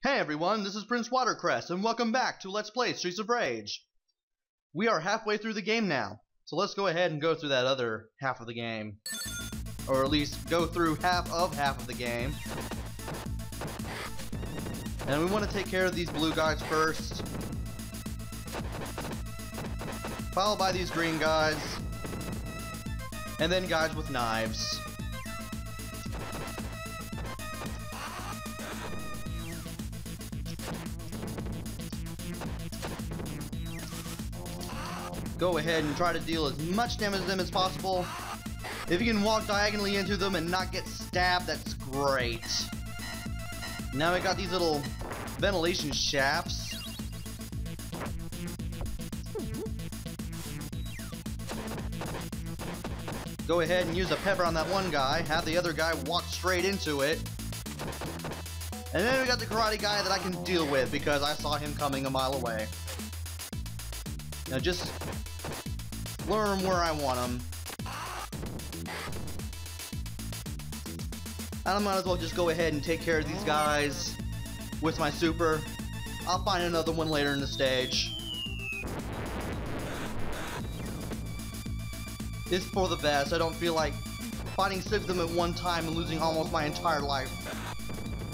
Hey everyone, this is Prince Watercress, and welcome back to Let's Play Streets of Rage. We are halfway through the game now, so let's go ahead and go through that other half of the game. Or at least go through half of the game. And we want to take care of these blue guys first, followed by these green guys, and then guys with knives. Go ahead and try to deal as much damage to them as possible. If you can walk diagonally into them and not get stabbed, that's great. Now we got these little ventilation shafts. Go ahead and use a pepper on that one guy, have the other guy walk straight into it. And then we got the karate guy that I can deal with because I saw him coming a mile away. Now just lure him where I want him. And I might as well just go ahead and take care of these guys with my super. I'll find another one later in the stage. It's for the best. I don't feel like fighting 6 of them at one time and losing almost my entire life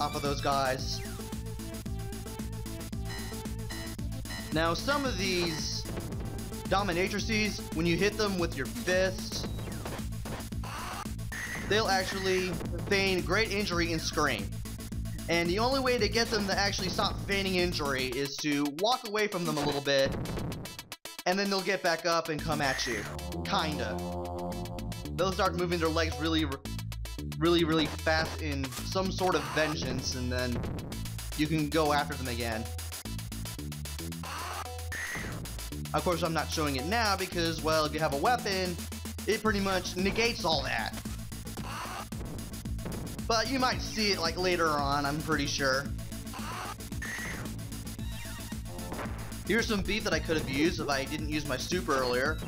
off of those guys. Now some of these dominatrices, when you hit them with your fist, they'll actually feign great injury and scream. And the only way to get them to actually stop feigning injury is to walk away from them a little bit, and then they'll get back up and come at you. Kinda. They'll start moving their legs really fast in some sort of vengeance, and then you can go after them again. Of course, I'm not showing it now because, well, if you have a weapon, it pretty much negates all that. But you might see it like later on, I'm pretty sure. Here's some beef that I could have used if I didn't use my super earlier.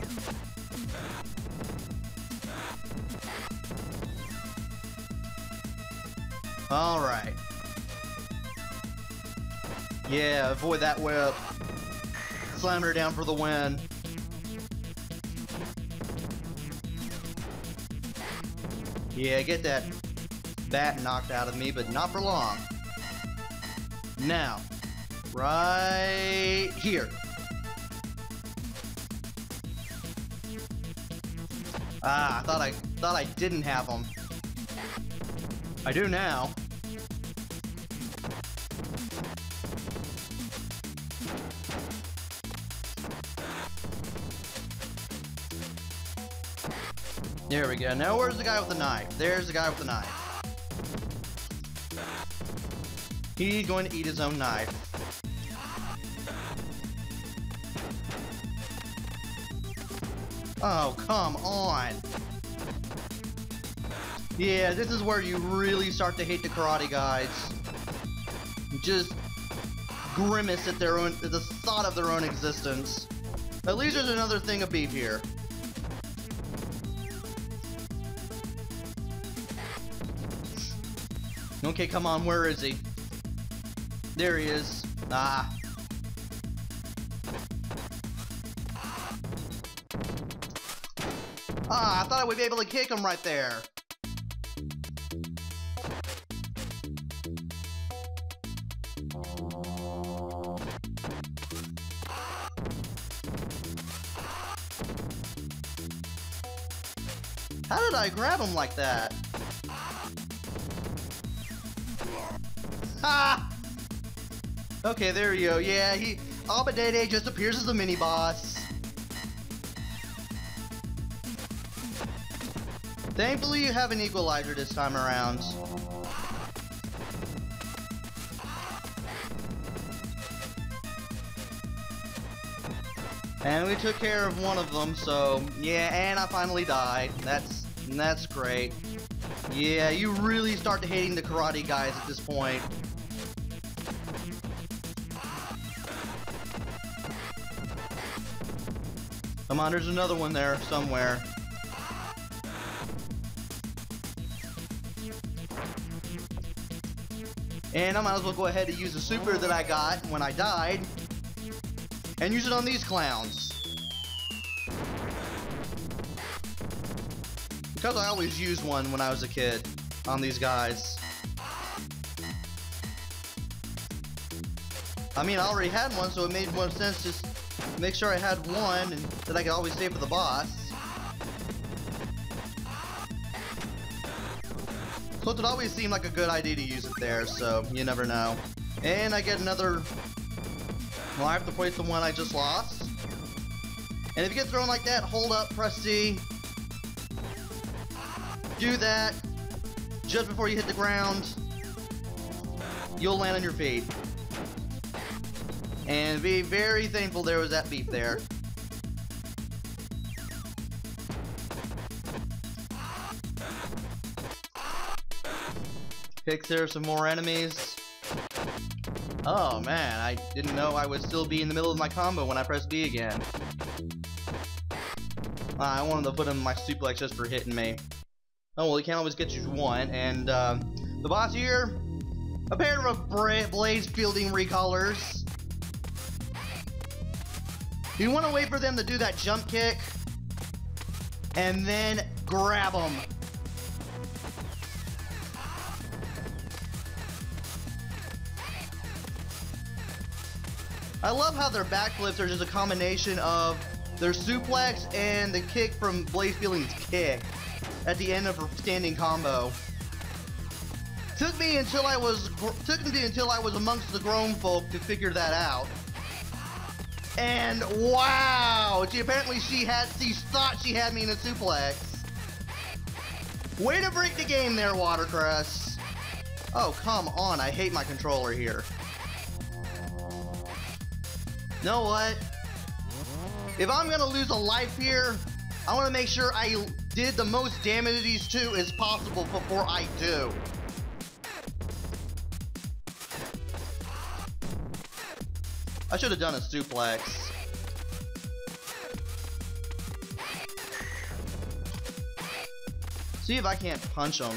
Alright. Yeah, avoid that whip. Slam her down for the win. Yeah, get that bat knocked out of me, but not for long. Now, right here. Ah, I thought I didn't have them. I do now. There we go. Now where's the guy with the knife? There's the guy with the knife. He's going to eat his own knife. Oh, come on. Yeah, this is where you really start to hate the karate guys. Just grimace at the thought of their own existence. At least there's another thing of beef here. Okay, come on, where is he? There he is. Ah. Ah, I thought I would be able to kick him right there. How did I grab him like that? Ha! Okay, there you go. Yeah, Abadede just appears as a mini-boss. Thankfully, you have an equalizer this time around. And we took care of one of them, so yeah, and I finally died. That's great. Yeah, you really start to hating the karate guys at this point. Come on, there's another one there somewhere. And I might as well go ahead and use the super that I got when I died and use it on these clowns. Because I always used one when I was a kid on these guys. I mean, I already had one, so it made more sense just make sure I had one and that I could always save for the boss. So it always seemed like a good idea to use it there, so you never know. And I get another... Well, I have to place the one I just lost. And if you get thrown like that, hold up, press C. Do that just before you hit the ground. You'll land on your feet. And be very thankful there was that beep there. Picks there some more enemies. Oh man, I didn't know I would still be in the middle of my combo when I pressed B again. I wanted to put him in my suplex just for hitting me. Oh well, he can't always get you one. And the boss here, a pair of blaze fielding recolors. You want to wait for them to do that jump kick and then grab them. I love how their backflips are just a combination of their suplex and the kick from Blaze Fielding's kick at the end of her standing combo. Took me until I was amongst the grown folk to figure that out. And wow, apparently she thought she had me in a suplex. Way to break the game there, Watercress. Oh, come on, I hate my controller here. You know what? If I'm gonna lose a life here, I wanna make sure I did the most damage to these two as possible before I do. I should have done a suplex. See if I can't punch him.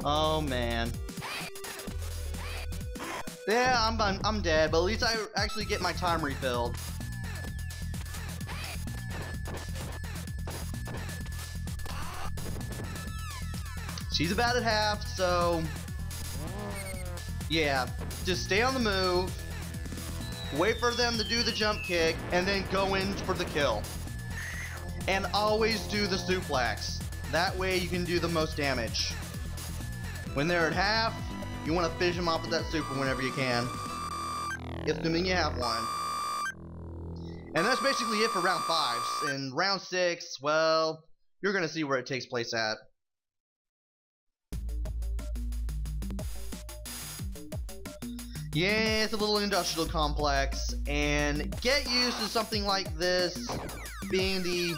Oh man. Yeah, I'm dead, but at least I actually get my time refilled. She's about at half, so yeah, just stay on the move, wait for them to do the jump kick, and then go in for the kill. And always do the suplex. That way you can do the most damage. When they're at half, you want to finish them off with that super whenever you can, assuming you have one. And that's basically it for round 5. In round 6, well, you're going to see where it takes place at. Yeah, it's a little industrial complex, and get used to something like this being the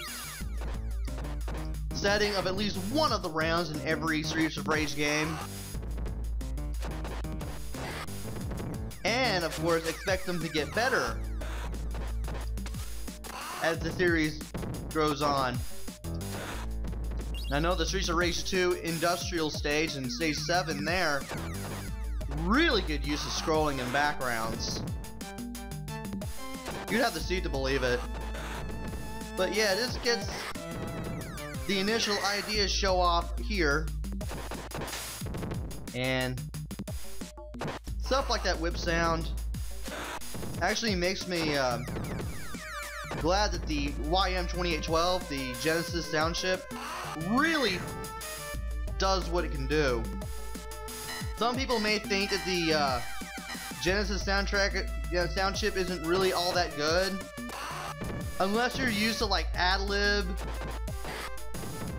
setting of at least one of the rounds in every Streets of Rage game. And, of course, expect them to get better as the series goes on. I know the Streets of Rage 2 industrial stage and stage 7 there, really good use of scrolling and backgrounds. You'd have to see it to believe it. But yeah, this gets the initial idea show off here. And stuff like that whip sound actually makes me glad that the YM2812, the Genesis sound chip, really does what it can do. Some people may think that the Genesis sound chip isn't really all that good, unless you're used to like ad-lib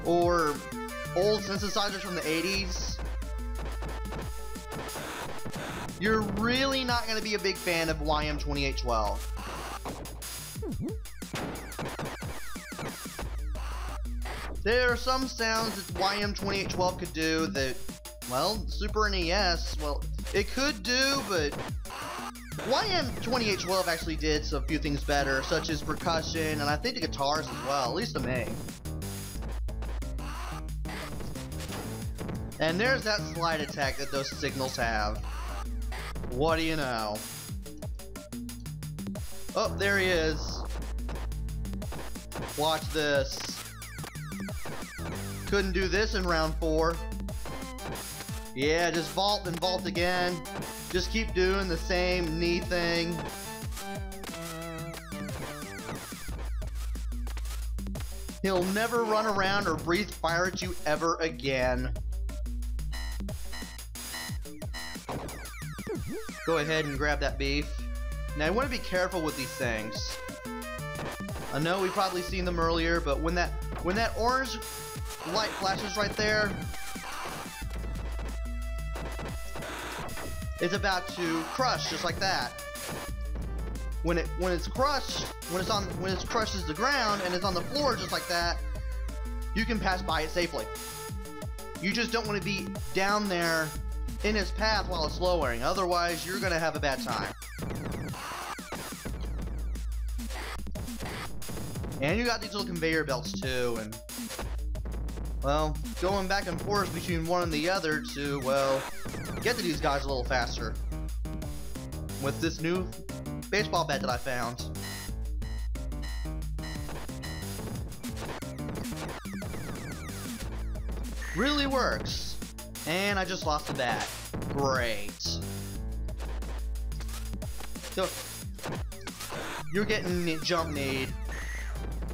or old synthesizers from the 80s. You're really not going to be a big fan of YM2812. There are some sounds that YM2812 could do that, well, Super NES, well, it could do, but YM2812 actually did a few things better, such as percussion, and I think the guitars as well, at least to me. And there's that slide attack that those signals have. What do you know? Oh, there he is. Watch this. Couldn't do this in round 4. Yeah, just vault and vault again. Just keep doing the same knee thing. He'll never run around or breathe fire at you ever again. Go ahead and grab that beef. Now I want to be careful with these things. I know we've probably seen them earlier, but when that orange light flashes right there, it's about to crush just like that. When it's crushed, when it crushes the ground and it's on the floor just like that, you can pass by it safely. You just don't want to be down there in its path while it's lowering, otherwise you're gonna have a bad time. And you got these little conveyor belts too, and well, going back and forth between one and the other to, well, get to these guys a little faster. With this new baseball bat that I found. Really works. And I just lost the bat. Great. So, you're getting jump need.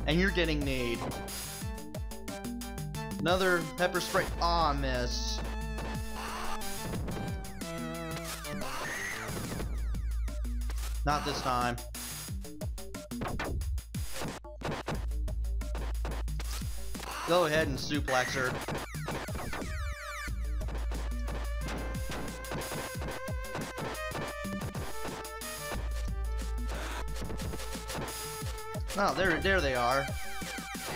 And you're getting need. Another pepper spray. Aw, miss. Not this time. Go ahead and suplex her. Oh, there they are.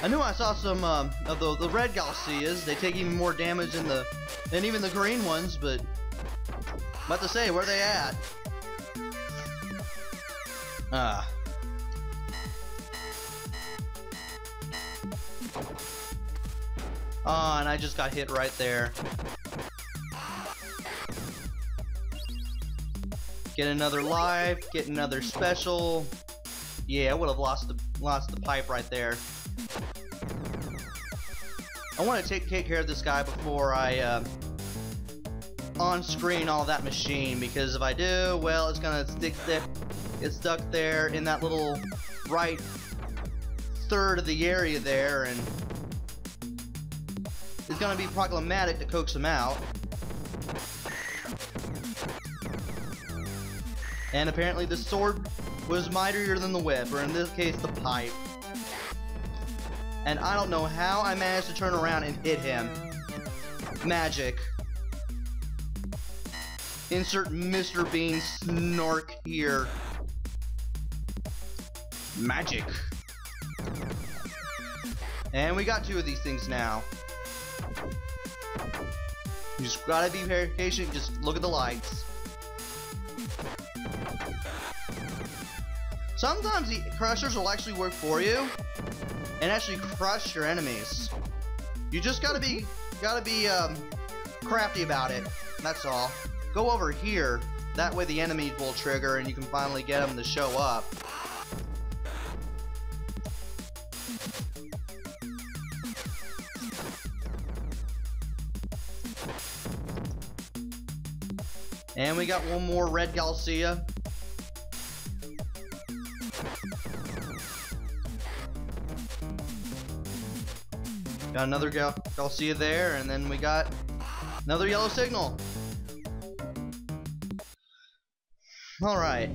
I knew I saw some of the red Galcias. They take even more damage than even the green ones, but about to say, where they at? Ah. Oh, and I just got hit right there. Get another life, get another special. Yeah, I would have lost the pipe right there. I want to take care of this guy before I on-screen all that machine, because if I do, well, it's gonna get stuck there in that little right third of the area there, and it's gonna be problematic to coax him out. And apparently the sword was mightier than the whip, or in this case the pipe. And I don't know how I managed to turn around and hit him. Magic. Insert Mr. Bean snark here. Magic. And we got 2 of these things now. You just gotta be very patient, just look at the lights. Sometimes the crushers will actually work for you and actually crush your enemies. You just gotta be crafty about it. That's all. Go over here. That way the enemies will trigger and you can finally get them to show up. And we got one more red Galcia. Got another Galcia there, and then we got another yellow signal. Alright.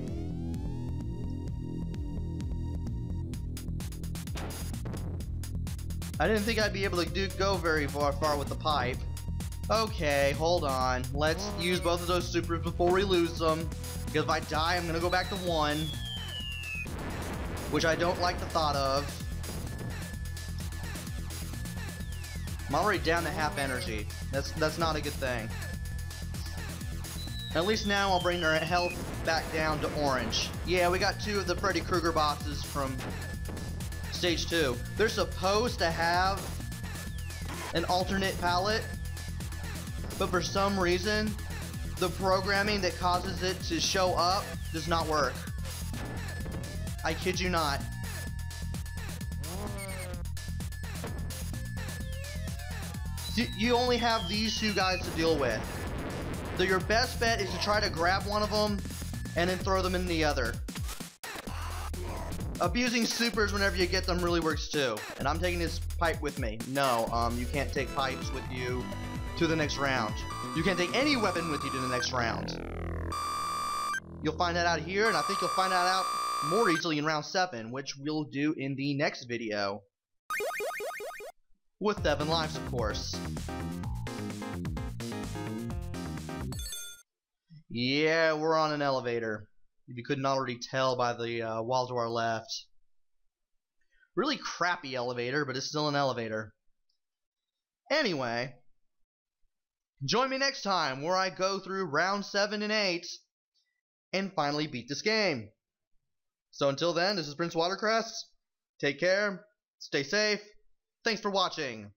I didn't think I'd be able to go very far with the pipe. Okay, hold on. Let's use both of those supers before we lose them. Because if I die, I'm gonna go back to 1. Which I don't like the thought of. I'm already down to half energy. That's not a good thing. At least now I'll bring their health back down to orange. Yeah, we got 2 of the Freddy Krueger bosses from Stage 2. They're supposed to have an alternate palette. but for some reason, the programming that causes it to show up does not work. I kid you not. You only have these two guys to deal with. So your best bet is to try to grab one of them and then throw them in the other. Abusing supers whenever you get them really works too. And I'm taking this pipe with me. No, you can't take pipes with you to the next round. You can't take any weapon with you to the next round. You'll find that out here, and I think you'll find that out more easily in round 7, which we'll do in the next video. With 7 lives, of course. Yeah, we're on an elevator. If you couldn't already tell by the wall to our left. Really crappy elevator, but it's still an elevator. Anyway, join me next time where I go through round 7 and 8 and finally beat this game. So until then, this is Prince Watercress. Take care, stay safe, thanks for watching.